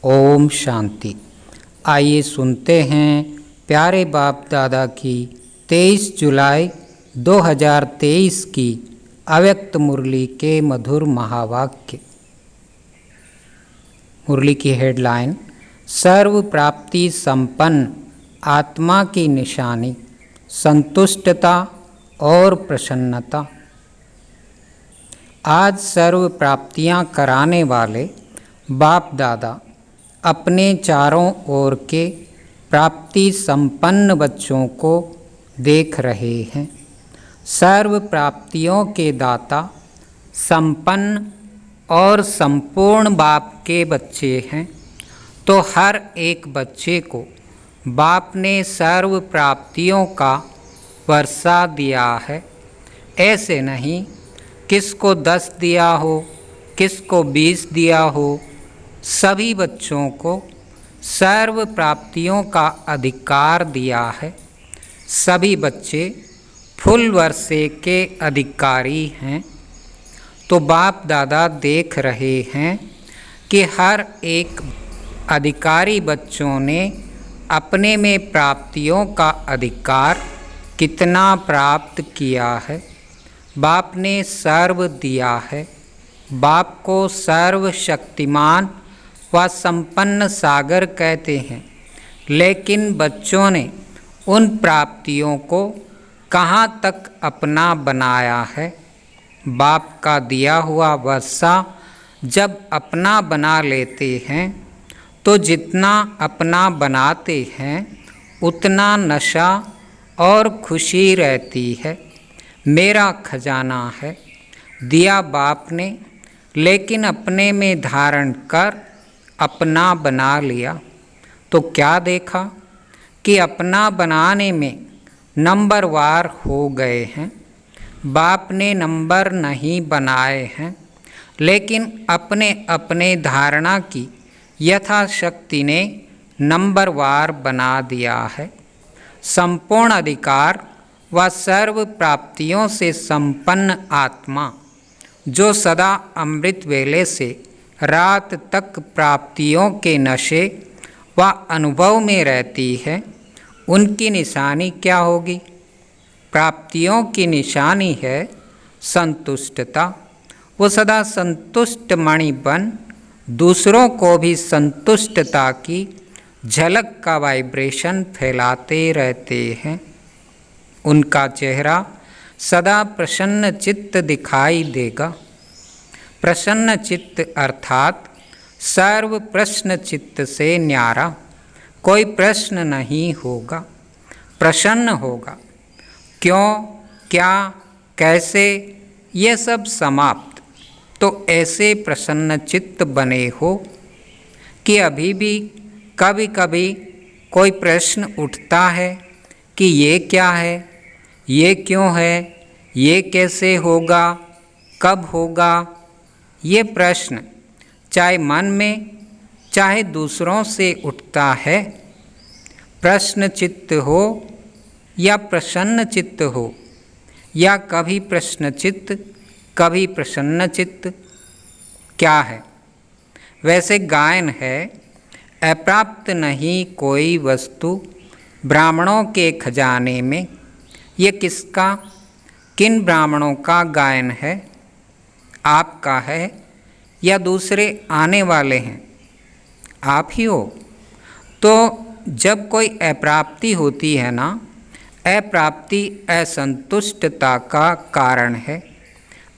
ओम शांति। आइए सुनते हैं प्यारे बाप दादा की 23 जुलाई 2023 की अव्यक्त मुरली के मधुर महावाक्य। मुरली की हेडलाइन, सर्व प्राप्ति संपन्न आत्मा की निशानी संतुष्टता और प्रसन्नता। आज सर्व प्राप्तियां कराने वाले बाप दादा अपने चारों ओर के प्राप्ति संपन्न बच्चों को देख रहे हैं। सर्व प्राप्तियों के दाता संपन्न और संपूर्ण बाप के बच्चे हैं, तो हर एक बच्चे को बाप ने सर्व प्राप्तियों का वर्षा दिया है। ऐसे नहीं किसको 10 दिया हो, किसको 20 दिया हो, सभी बच्चों को सर्व प्राप्तियों का अधिकार दिया है। सभी बच्चे फुल वर्षे के अधिकारी हैं। तो बाप दादा देख रहे हैं कि हर एक अधिकारी बच्चों ने अपने में प्राप्तियों का अधिकार कितना प्राप्त किया है। बाप ने सर्व दिया है। बाप को सर्वशक्तिमान व संपन्न सागर कहते हैं, लेकिन बच्चों ने उन प्राप्तियों को कहाँ तक अपना बनाया है। बाप का दिया हुआ वर्षा जब अपना बना लेते हैं तो जितना अपना बनाते हैं उतना नशा और खुशी रहती है। मेरा खजाना है, दिया बाप ने, लेकिन अपने में धारण कर अपना बना लिया तो क्या देखा कि अपना बनाने में नंबरवार हो गए हैं। बाप ने नंबर नहीं बनाए हैं, लेकिन अपने अपने धारणा की यथाशक्ति ने नंबरवार बना दिया है। संपूर्ण अधिकार व सर्व प्राप्तियों से संपन्न आत्मा जो सदा अमृत वेले से रात तक प्राप्तियों के नशे व अनुभव में रहती है, उनकी निशानी क्या होगी? प्राप्तियों की निशानी है संतुष्टता। वो सदा संतुष्ट मणि बन दूसरों को भी संतुष्टता की झलक का वाइब्रेशन फैलाते रहते हैं। उनका चेहरा सदा प्रसन्न चित्त दिखाई देगा। प्रसन्न चित्त अर्थात सर्व प्रश्न चित्त से न्यारा, कोई प्रश्न नहीं होगा, प्रसन्न होगा। क्यों, क्या, कैसे, ये सब समाप्त। तो ऐसे प्रसन्न चित्त बने हो कि अभी भी कभी कभी कोई प्रश्न उठता है कि ये क्या है, ये क्यों है, ये कैसे होगा, कब होगा। ये प्रश्न चाहे मन में चाहे दूसरों से उठता है। प्रश्न चित्त हो या प्रसन्न चित्त हो, या कभी प्रश्न चित्त कभी प्रसन्न चित्त, क्या है? वैसे गायन है, अप्राप्त नहीं कोई वस्तु ब्राह्मणों के खजाने में। ये किसका, किन ब्राह्मणों का गायन है? आपका है या दूसरे आने वाले हैं? आप ही हो। तो जब कोई अप्राप्ति होती है ना, अप्राप्ति असंतुष्टता का कारण है।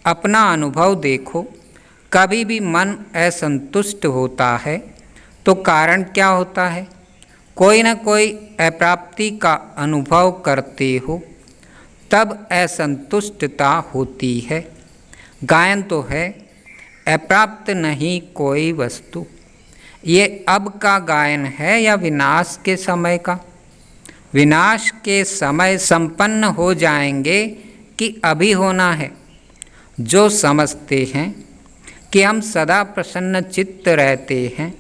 अपना अनुभव देखो, कभी भी मन असंतुष्ट होता है तो कारण क्या होता है? कोई न कोई अप्राप्ति का अनुभव करते हो, तब असंतुष्टता होती है। गायन तो है, अप्राप्त नहीं कोई वस्तु। ये अब का गायन है या विनाश के समय का? विनाश के समय संपन्न हो जाएंगे कि अभी होना है? जो समझते हैं कि हम सदा प्रसन्न चित्त रहते हैं,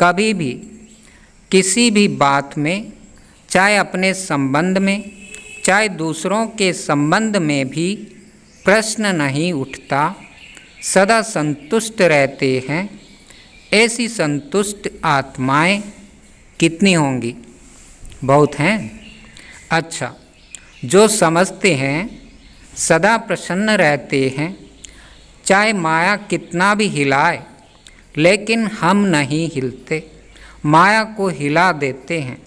कभी भी किसी भी बात में, चाहे अपने संबंध में चाहे दूसरों के संबंध में भी प्रश्न नहीं उठता, सदा संतुष्ट रहते हैं ऐसी संतुष्ट आत्माएं कितनी होंगी? बहुत हैं। अच्छा, जो समझते हैं, सदा प्रसन्न रहते हैं, चाहे माया कितना भी हिलाए, लेकिन हम नहीं हिलते, माया को हिला देते हैं।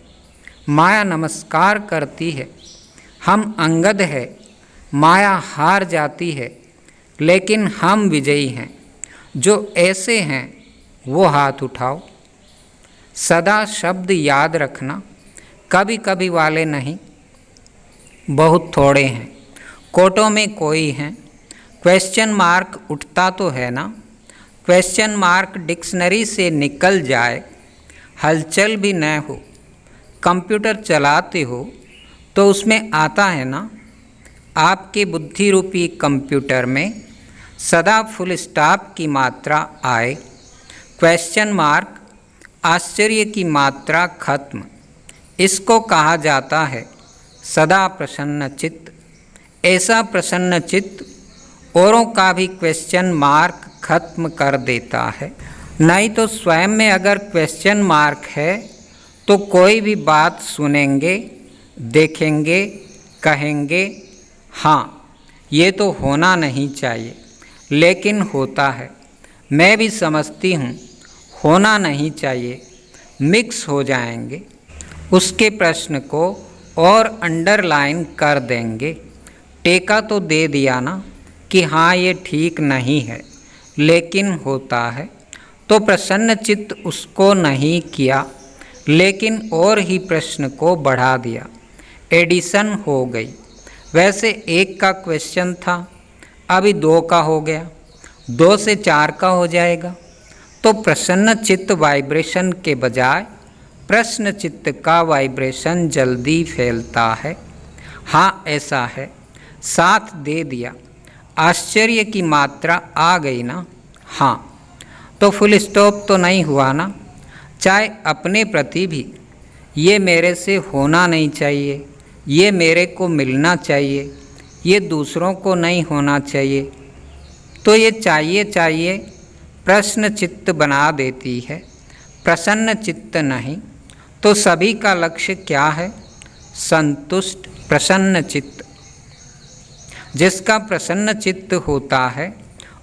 माया नमस्कार करती है, हम अंगद है, माया हार जाती है, लेकिन हम विजयी हैं। जो ऐसे हैं वो हाथ उठाओ। सदा शब्द याद रखना, कभी कभी वाले नहीं, बहुत थोड़े हैं, कोटों में कोई हैं। क्वेश्चन मार्क उठता तो है ना, क्वेश्चन मार्क डिक्शनरी से निकल जाए, हलचल भी न हो। कंप्यूटर चलाते हो तो उसमें आता है ना, आपके बुद्धि रूपी कंप्यूटर में सदा फुल स्टॉप की मात्रा आए, क्वेश्चन मार्क आश्चर्य की मात्रा खत्म। इसको कहा जाता है सदा प्रसन्न चित्त। ऐसा प्रसन्न चित्त औरों का भी क्वेश्चन मार्क खत्म कर देता है। नहीं तो स्वयं में अगर क्वेश्चन मार्क है तो कोई भी बात सुनेंगे, देखेंगे, कहेंगे हाँ ये तो होना नहीं चाहिए, लेकिन होता है। मैं भी समझती हूँ होना नहीं चाहिए, मिक्स हो जाएंगे, उसके प्रश्न को और अंडरलाइन कर देंगे। टेका तो दे दिया ना कि हाँ ये ठीक नहीं है, लेकिन होता है। तो प्रसन्न चित्त उसको नहीं किया, लेकिन और ही प्रश्न को बढ़ा दिया, एडिशन हो गई। वैसे एक का क्वेश्चन था, अभी 2 का हो गया, 2 से 4 का हो जाएगा। तो प्रसन्न चित्त वाइब्रेशन के बजाय प्रश्न चित्त का वाइब्रेशन जल्दी फैलता है। हाँ ऐसा है, साथ दे दिया, आश्चर्य की मात्रा आ गई ना। हाँ तो फुल स्टॉप तो नहीं हुआ ना। चाहे अपने प्रति भी, ये मेरे से होना नहीं चाहिए, ये मेरे को मिलना चाहिए, ये दूसरों को नहीं होना चाहिए, तो ये चाहिए प्रश्न चित्त बना देती है, प्रसन्न चित्त नहीं। तो सभी का लक्ष्य क्या है? संतुष्ट प्रसन्न चित्त। जिसका प्रसन्न चित्त होता है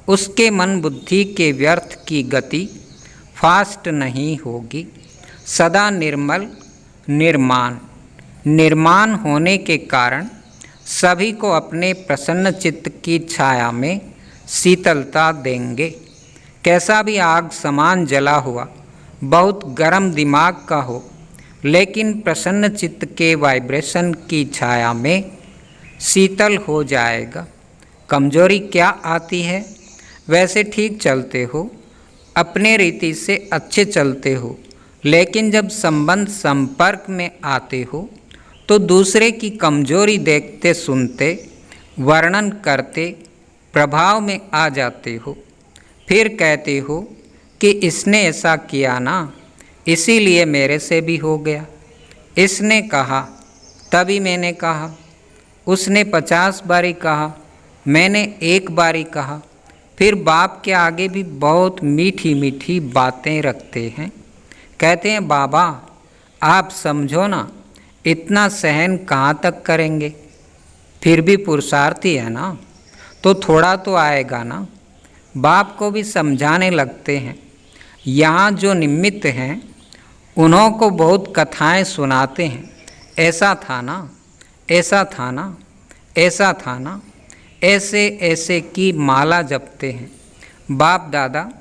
उसके मन बुद्धि के व्यर्थ की गति फास्ट नहीं होगी। सदा निर्मल निर्माण होने के कारण सभी को अपने प्रसन्न चित्त की छाया में शीतलता देंगे। कैसा भी आग समान जला हुआ, बहुत गर्म दिमाग का हो, लेकिन प्रसन्न चित्त के वाइब्रेशन की छाया में शीतल हो जाएगा। कमजोरी क्या आती है? वैसे ठीक चलते हो, अपने रीति से अच्छे चलते हो, लेकिन जब संबंध संपर्क में आते हो तो दूसरे की कमजोरी देखते सुनते, वर्णन करते प्रभाव में आ जाते हो। फिर कहते हो कि इसने ऐसा किया ना, इसीलिए मेरे से भी हो गया। इसने कहा तभी मैंने कहा, उसने 50 बारी कहा, मैंने 1 बारी कहा। फिर बाप के आगे भी बहुत मीठी मीठी बातें रखते हैं। कहते हैं बाबा आप समझो ना, इतना सहन कहाँ तक करेंगे? फिर भी पुरुषार्थी है ना, तो थोड़ा तो आएगा ना। बाप को भी समझाने लगते हैं। यहाँ जो निमित्त हैं उन्हों को बहुत कथाएं सुनाते हैं, ऐसा था ना, ऐसा था ना, ऐसा था ना, ऐसे ऐसे की माला जपते हैं। बाप दादा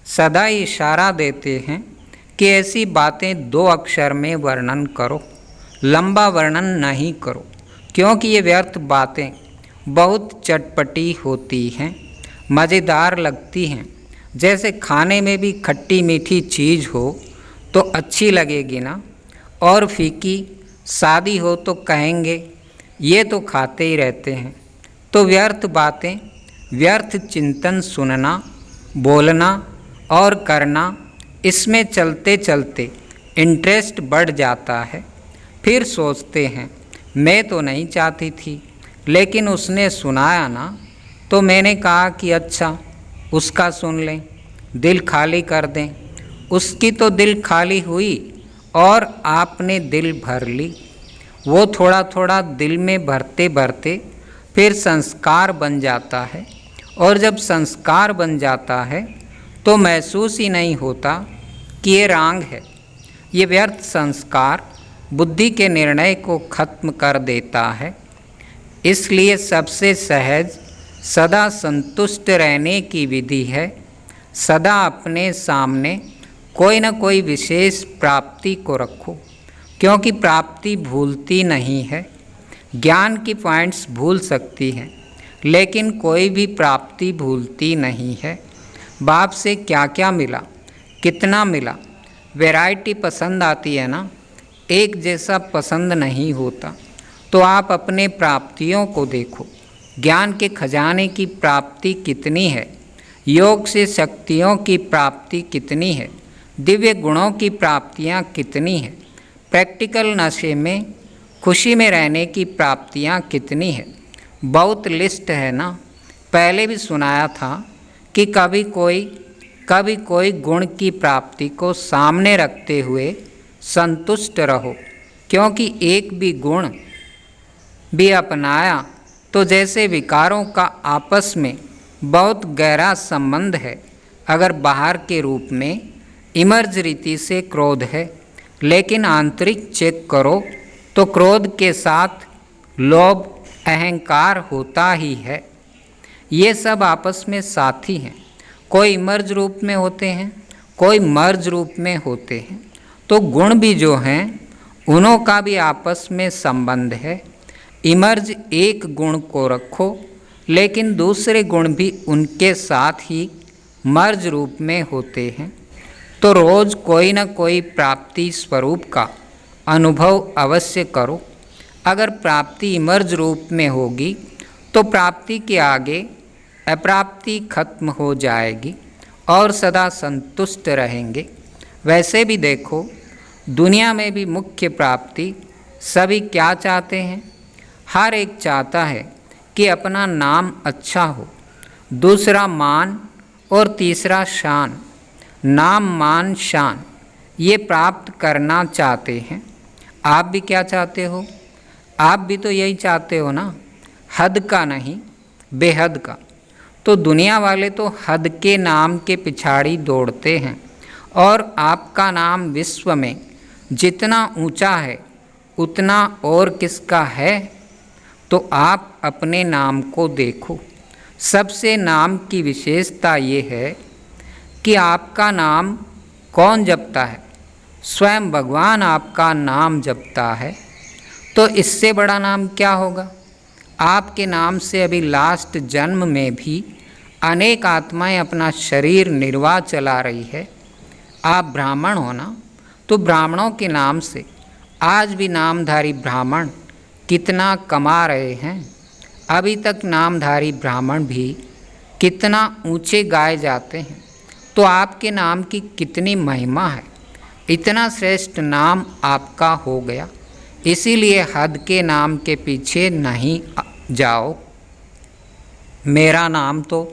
सदा इशारा देते हैं कि ऐसी बातें 2 अक्षर में वर्णन करो, लंबा वर्णन नहीं करो, क्योंकि ये व्यर्थ बातें बहुत चटपटी होती हैं, मज़ेदार लगती हैं। जैसे खाने में भी खट्टी मीठी चीज़ हो तो अच्छी लगेगी ना, और फीकी शादी हो तो कहेंगे ये तो खाते ही रहते हैं। तो व्यर्थ बातें, व्यर्थ चिंतन सुनना, बोलना और करना, इसमें चलते चलते इंटरेस्ट बढ़ जाता है। फिर सोचते हैं मैं तो नहीं चाहती थी, लेकिन उसने सुनाया ना, तो मैंने कहा कि अच्छा उसका सुन लें, दिल खाली कर दें, उसकी तो दिल खाली हुई और आपने दिल भर ली। वो थोड़ा थोड़ा दिल में भरते भरते फिर संस्कार बन जाता है, और जब संस्कार बन जाता है तो महसूस ही नहीं होता कि ये रांग है। ये व्यर्थ संस्कार बुद्धि के निर्णय को खत्म कर देता है। इसलिए सबसे सहज सदा संतुष्ट रहने की विधि है सदा अपने सामने कोई न कोई विशेष प्राप्ति को रखो, क्योंकि प्राप्ति भूलती नहीं है। ज्ञान की पॉइंट्स भूल सकती हैं, लेकिन कोई भी प्राप्ति भूलती नहीं है। बाप से क्या क्या मिला, कितना मिला, वैरायटी पसंद आती है ना, एक जैसा पसंद नहीं होता। तो आप अपने प्राप्तियों को देखो। ज्ञान के खजाने की प्राप्ति कितनी है, योग से शक्तियों की प्राप्ति कितनी है, दिव्य गुणों की प्राप्तियाँ कितनी हैं, प्रैक्टिकल नशे में खुशी में रहने की प्राप्तियाँ कितनी है। बहुत लिस्ट है ना। पहले भी सुनाया था कि कभी कोई गुण की प्राप्ति को सामने रखते हुए संतुष्ट रहो, क्योंकि एक भी गुण भी अपनाया तो जैसे विकारों का आपस में बहुत गहरा संबंध है। अगर बाहर के रूप में इमर्ज रीति से क्रोध है, लेकिन आंतरिक चेक करो तो क्रोध के साथ लोभ अहंकार होता ही है। ये सब आपस में साथी हैं। कोई इमर्ज रूप में होते हैं, कोई मर्ज रूप में होते हैं। तो गुण भी जो हैं उनों का भी आपस में संबंध है। इमर्ज एक गुण को रखो, लेकिन दूसरे गुण भी उनके साथ ही मर्ज रूप में होते हैं। तो रोज़ कोई न कोई प्राप्ति स्वरूप का अनुभव अवश्य करो। अगर प्राप्ति इमर्ज रूप में होगी तो प्राप्ति के आगे अप्राप्ति खत्म हो जाएगी और सदा संतुष्ट रहेंगे। वैसे भी देखो, दुनिया में भी मुख्य प्राप्ति सभी क्या चाहते हैं? हर एक चाहता है कि अपना नाम अच्छा हो, दूसरा मान और तीसरा शान। नाम मान शान ये प्राप्त करना चाहते हैं। आप भी क्या चाहते हो? आप भी तो यही चाहते हो ना, हद का नहीं बेहद का। तो दुनिया वाले तो हद के नाम के पिछाड़ी दौड़ते हैं, और आपका नाम विश्व में जितना ऊंचा है उतना और किसका है? तो आप अपने नाम को देखो। सबसे नाम की विशेषता ये है कि आपका नाम कौन जपता है? स्वयं भगवान आपका नाम जपता है। तो इससे बड़ा नाम क्या होगा? आपके नाम से अभी लास्ट जन्म में भी अनेक आत्माएं अपना शरीर निर्वाह चला रही है। आप ब्राह्मण हो ना, तो ब्राह्मणों के नाम से आज भी नामधारी ब्राह्मण कितना कमा रहे हैं। अभी तक नामधारी ब्राह्मण भी कितना ऊंचे गाए जाते हैं। तो आपके नाम की कितनी महिमा है। इतना श्रेष्ठ नाम आपका हो गया। इसीलिए हद के नाम के पीछे नहीं जाओ। मेरा नाम तो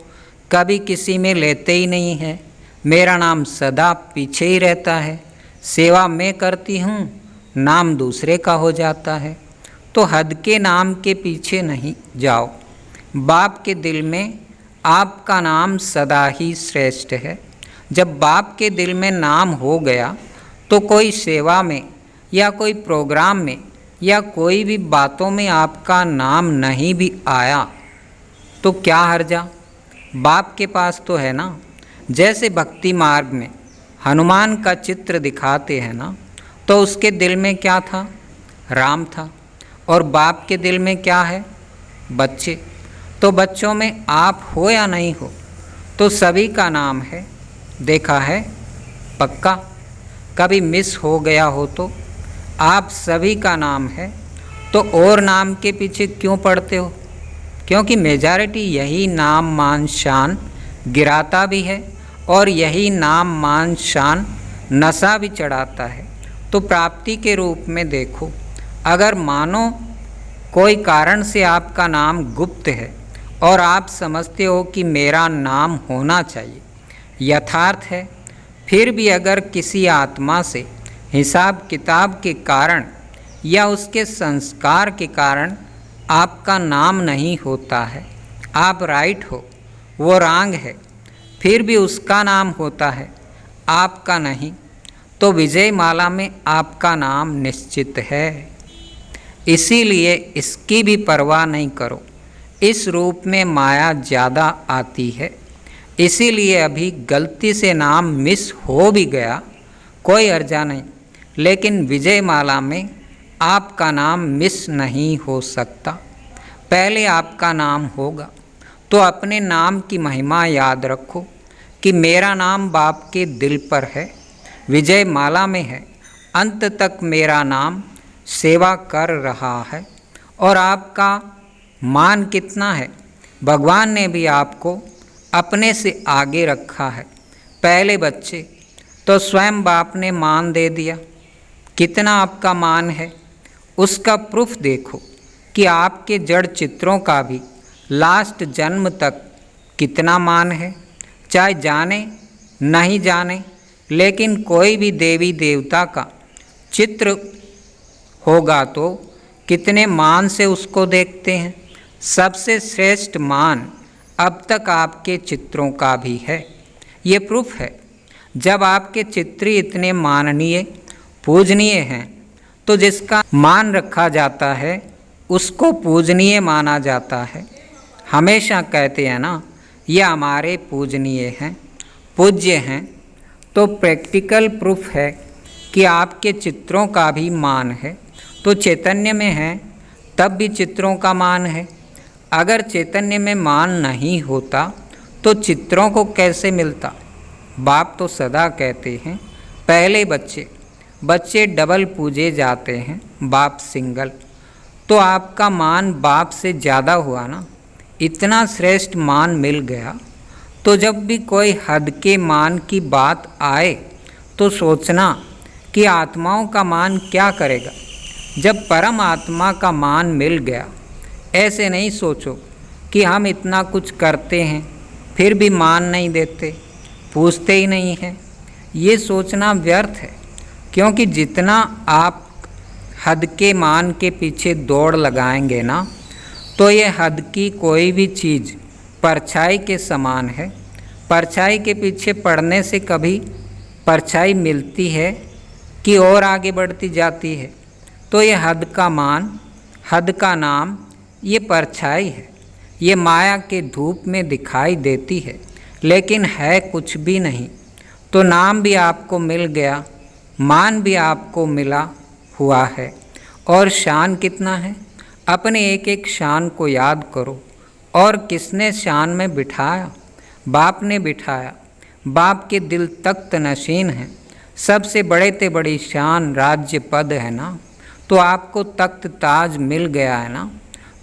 कभी किसी में लेते ही नहीं है। मेरा नाम सदा पीछे ही रहता है। सेवा मैं करती हूँ, नाम दूसरे का हो जाता है। तो हद के नाम के पीछे नहीं जाओ। बाप के दिल में आपका नाम सदा ही श्रेष्ठ है। जब बाप के दिल में नाम हो गया तो कोई सेवा में या कोई प्रोग्राम में या कोई भी बातों में आपका नाम नहीं भी आया तो क्या हर्जा? बाप के पास तो है ना। जैसे भक्ति मार्ग में हनुमान का चित्र दिखाते हैं ना, तो उसके दिल में क्या था? राम था। और बाप के दिल में क्या है? बच्चे। तो बच्चों में आप हो या नहीं हो, तो सभी का नाम है। देखा है पक्का? कभी मिस हो गया हो तो? आप सभी का नाम है। तो और नाम के पीछे क्यों पड़ते हो? क्योंकि मेजॉरिटी यही नाम मान शान गिराता भी है, और यही नाम मान शान नशा भी चढ़ाता है। तो प्राप्ति के रूप में देखो, अगर मानो कोई कारण से आपका नाम गुप्त है और आप समझते हो कि मेरा नाम होना चाहिए, यथार्थ है, फिर भी अगर किसी आत्मा से हिसाब किताब के कारण या उसके संस्कार के कारण आपका नाम नहीं होता है, आप राइट हो, वो रॉन्ग है, फिर भी उसका नाम होता है, आपका नहीं, तो विजय माला में आपका नाम निश्चित है। इसीलिए इसकी भी परवाह नहीं करो। इस रूप में माया ज़्यादा आती है, इसीलिए अभी गलती से नाम मिस हो भी गया कोई अर्जा नहीं, लेकिन विजय माला में आपका नाम मिस नहीं हो सकता। पहले आपका नाम होगा, तो अपने नाम की महिमा याद रखो कि मेरा नाम बाप के दिल पर है, विजय माला में है, अंत तक मेरा नाम सेवा कर रहा है। और आपका मान कितना है, भगवान ने भी आपको अपने से आगे रखा है। पहले बच्चे तो स्वयं बाप ने मान दे दिया, कितना आपका मान है उसका प्रूफ देखो कि आपके जड़ चित्रों का भी लास्ट जन्म तक कितना मान है। चाहे जाने नहीं जाने, लेकिन कोई भी देवी देवता का चित्र होगा तो कितने मान से उसको देखते हैं। सबसे श्रेष्ठ मान अब तक आपके चित्रों का भी है, ये प्रूफ है। जब आपके चित्र इतने माननीय पूजनीय हैं, तो जिसका मान रखा जाता है उसको पूजनीय माना जाता है। हमेशा कहते हैं ना, ये हमारे पूजनीय हैं, पूज्य हैं, तो प्रैक्टिकल प्रूफ है कि आपके चित्रों का भी मान है। तो चैतन्य में है तब भी चित्रों का मान है। अगर चैतन्य में मान नहीं होता तो चित्रों को कैसे मिलता। बाप तो सदा कहते हैं पहले बच्चे डबल पूजे जाते हैं, बाप सिंगल। तो आपका मान बाप से ज़्यादा हुआ ना, इतना श्रेष्ठ मान मिल गया। तो जब भी कोई हद के मान की बात आए तो सोचना कि आत्माओं का मान क्या करेगा। जब परम आत्मा का मान मिल गया, ऐसे नहीं सोचो कि हम इतना कुछ करते हैं फिर भी मान नहीं देते, पूछते ही नहीं हैं। ये सोचना व्यर्थ है, क्योंकि जितना आप हद के मान के पीछे दौड़ लगाएंगे ना, तो ये हद की कोई भी चीज़ परछाई के समान है। परछाई के पीछे पड़ने से कभी परछाई मिलती है कि और आगे बढ़ती जाती है। तो ये हद का मान, हद का नाम, ये परछाई है, ये माया के धूप में दिखाई देती है, लेकिन है कुछ भी नहीं। तो नाम भी आपको मिल गया, मान भी आपको मिला हुआ है। और शान कितना है, अपने एक एक शान को याद करो। और किसने शान में बिठाया, बाप ने बिठाया। बाप के दिल तख्त नशीन है, सबसे बड़े ते बड़ी शान राज्य पद है ना। तो आपको तख्त ताज मिल गया है ना,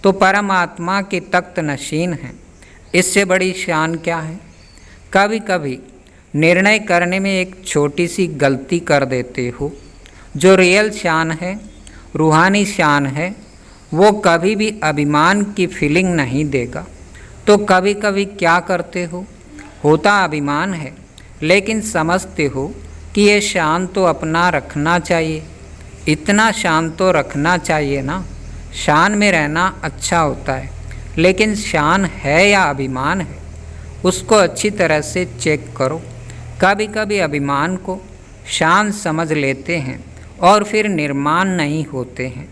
तो परमात्मा के तख्त नशीन हैं, इससे बड़ी शान क्या है। कभी कभी निर्णय करने में एक छोटी सी गलती कर देते हो। जो रियल शान है, रूहानी शान है, वो कभी भी अभिमान की फीलिंग नहीं देगा। तो कभी कभी क्या करते हो, होता अभिमान है, लेकिन समझते हो कि ये शान तो अपना रखना चाहिए, इतना शान तो रखना चाहिए ना। शान में रहना अच्छा होता है, लेकिन शान है या अभिमान है, उसको अच्छी तरह से चेक करो। कभी कभी अभिमान को शान समझ लेते हैं और फिर निर्माण नहीं होते हैं।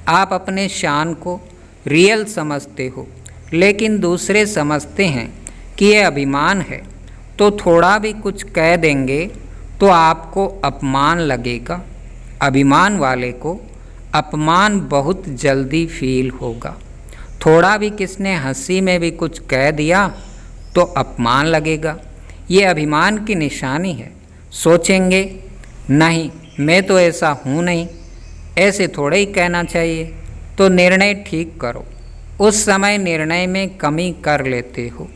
आप अपने शान को रियल समझते हो, लेकिन दूसरे समझते हैं कि ये अभिमान है, तो थोड़ा भी कुछ कह देंगे तो आपको अपमान लगेगा। अभिमान वाले को अपमान बहुत जल्दी फील होगा। थोड़ा भी किसने हंसी में भी कुछ कह दिया तो अपमान लगेगा। ये अभिमान की निशानी है। सोचेंगे नहीं, मैं तो ऐसा हूँ नहीं, ऐसे थोड़े ही कहना चाहिए। तो निर्णय ठीक करो। उस समय निर्णय में कमी कर लेते हो,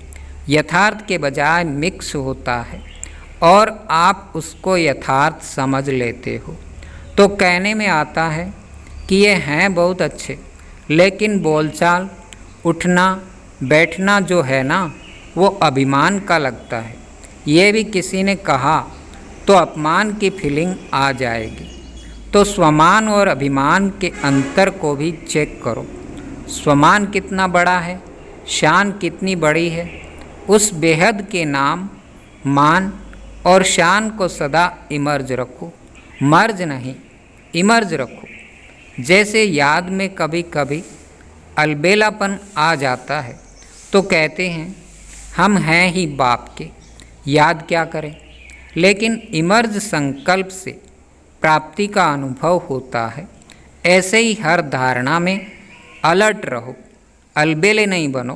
यथार्थ के बजाय मिक्स होता है और आप उसको यथार्थ समझ लेते हो। तो कहने में आता है कि ये हैं बहुत अच्छे, लेकिन बोलचाल, उठना बैठना जो है ना, वो अभिमान का लगता है। ये भी किसी ने कहा तो अपमान की फीलिंग आ जाएगी। तो स्वमान और अभिमान के अंतर को भी चेक करो। स्वमान कितना बड़ा है, शान कितनी बड़ी है। उस बेहद के नाम, मान और शान को सदा इमर्ज रखो, मर्ज नहीं, इमर्ज रखो। जैसे याद में कभी कभी अलबेलापन आ जाता है तो कहते हैं हम हैं ही बाप के, याद क्या करें। लेकिन इमर्ज संकल्प से प्राप्ति का अनुभव होता है। ऐसे ही हर धारणा में अलर्ट रहो, अलबेले नहीं बनो,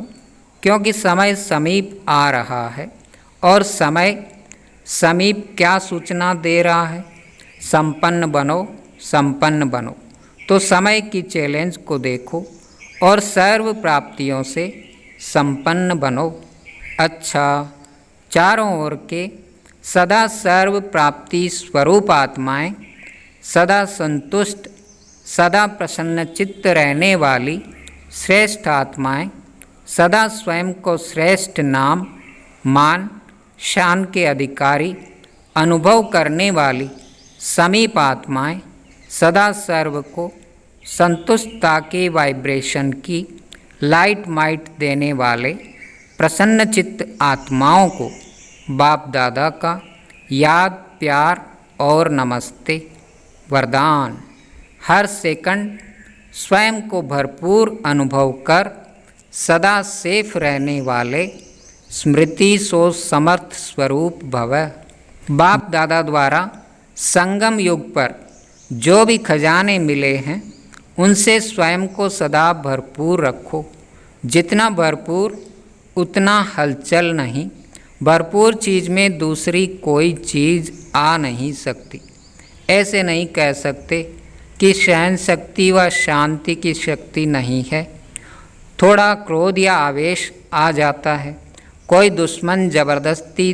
क्योंकि समय समीप आ रहा है। और समय समीप क्या सूचना दे रहा है? संपन्न बनो, संपन्न बनो। तो समय की चैलेंज को देखो और सर्व प्राप्तियों से संपन्न बनो। अच्छा, चारों ओर के सदा सर्व प्राप्ति स्वरूप आत्माएं, सदा संतुष्ट, सदा प्रसन्न चित्त रहने वाली श्रेष्ठ आत्माएं, सदा स्वयं को श्रेष्ठ नाम, मान, शान के अधिकारी अनुभव करने वाली समीप आत्माएं, सदा सर्व को संतुष्टता के वाइब्रेशन की लाइट माइट देने वाले प्रसन्न चित्त आत्माओं को बाप दादा का याद, प्यार और नमस्ते। वरदान: हर सेकंड स्वयं को भरपूर अनुभव कर सदा सेफ रहने वाले स्मृति सोच समर्थ स्वरूप भव। बाप दादा द्वारा संगम युग पर जो भी खजाने मिले हैं उनसे स्वयं को सदा भरपूर रखो। जितना भरपूर उतना हलचल नहीं। भरपूर चीज़ में दूसरी कोई चीज़ आ नहीं सकती। ऐसे नहीं कह सकते कि सहन शक्ति व शांति की शक्ति नहीं है। थोड़ा क्रोध या आवेश आ जाता है, कोई दुश्मन जबरदस्ती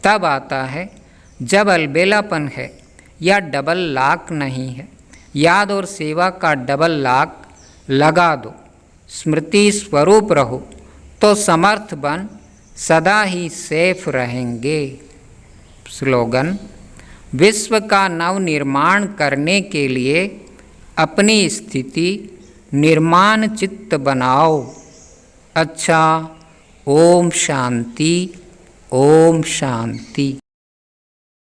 तब आता है जब अलबेलापन है या डबल लॉक नहीं है। याद और सेवा का डबल लॉक लगा दो। स्मृति स्वरूप रहो तो समर्थ बन सदा ही सेफ रहेंगे। स्लोगन: विश्व का नव निर्माण करने के लिए अपनी स्थिति निर्माण चित्त बनाओ। अच्छा, ओम शांति, ओम शांति।